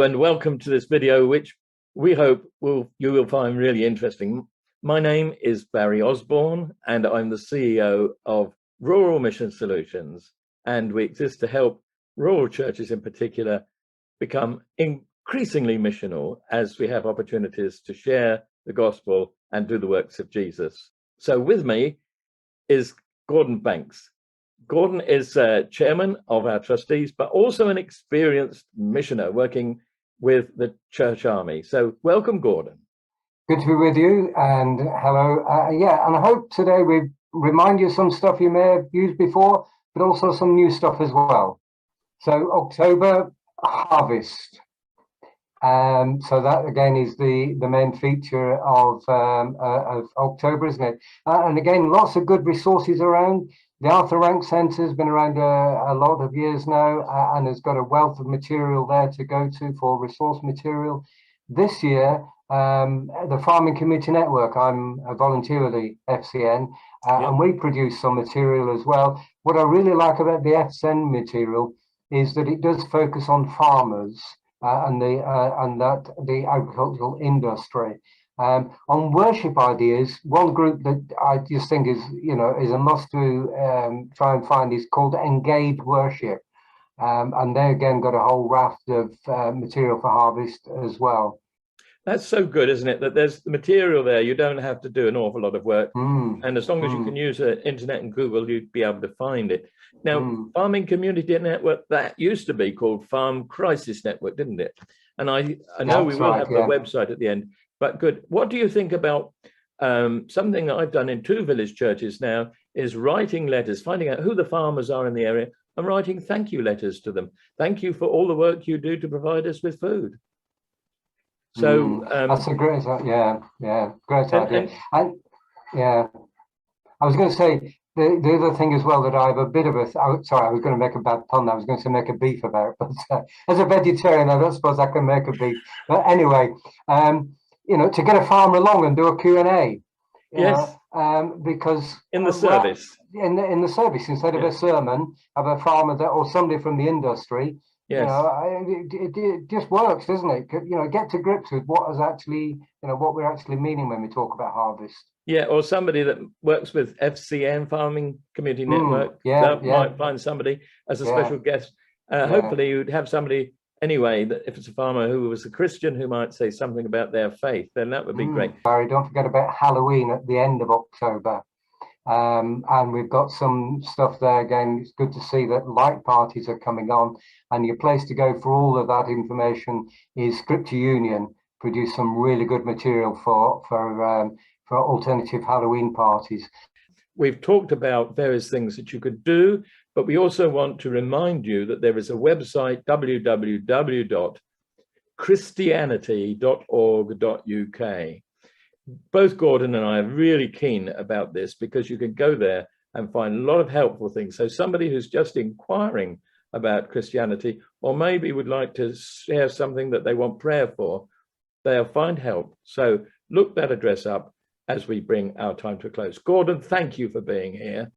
and welcome to this video, which we hope you will find really interesting. My name is Barry Osborne, and I'm the CEO of Rural Mission Solutions, and we exist to help rural churches in particular become increasingly missional as we have opportunities to share the gospel and do the works of Jesus. So with me is Gordon Banks. Gordon is chairman of our trustees, but also an experienced missioner working with the Church Army. So welcome, Gordon. Good to be with you, and hello. And I hope today we remind you of some stuff you may have used before, but also some new stuff as well. So October harvest. So that again is the main feature of October, isn't it? And again, lots of good resources around. The Arthur Rank Centre has been around a lot of years now, and has got a wealth of material there to go to for resource material. This year, the Farming Community Network, I'm a volunteer of the FCN, and we produce some material as well. What I really like about the FCN material is that it does focus on farmers and the agricultural industry. On worship ideas, one group that I just think is a must to try and find is called Engaged Worship, and they again got a whole raft of material for harvest as well. That's so good, isn't it? That there's the material there. You don't have to do an awful lot of work, and as long as you can use the internet and Google, you'd be able to find it. Now, Farming Community Network, that used to be called Farm Crisis Network, didn't it? And I know we will have the website at the end. But good. What do you think about something that I've done in 2 village churches now is writing letters, finding out who the farmers are in the area and writing thank you letters to them. Thank you for all the work you do to provide us with food. So that's a great, great idea. And I was going to say the other thing as well that I have a bit of a, sorry, I was going to make a bad pun. I was going to say make a beef about, but as a vegetarian, I don't suppose I can make a beef. But anyway, to get a farmer along and do a Q&A. Yes. Because in the service. In the service, instead of a sermon, have a farmer or somebody from the industry. Yes. It just works, doesn't it? Get to grips with what is actually, what we're actually meaning when we talk about harvest. Yeah, or somebody that works with FCN, Farming Community Network. Might find somebody as a special guest. Hopefully you'd have somebody anyway, that if it's a farmer who was a Christian who might say something about their faith, then that would be great. Barry, don't forget about Halloween at the end of October. And we've got some stuff there again. It's good to see that light parties are coming on, and your place to go for all of that information is Scripture Union. Produce some really good material for alternative Halloween parties. We've talked about various things that you could do, but we also want to remind you that there is a website, www.christianity.org.uk. Both Gordon and I are really keen about this because you can go there and find a lot of helpful things. So somebody who's just inquiring about Christianity, or maybe would like to share something that they want prayer for, they'll find help. So look that address up as we bring our time to a close. Gordon, thank you for being here.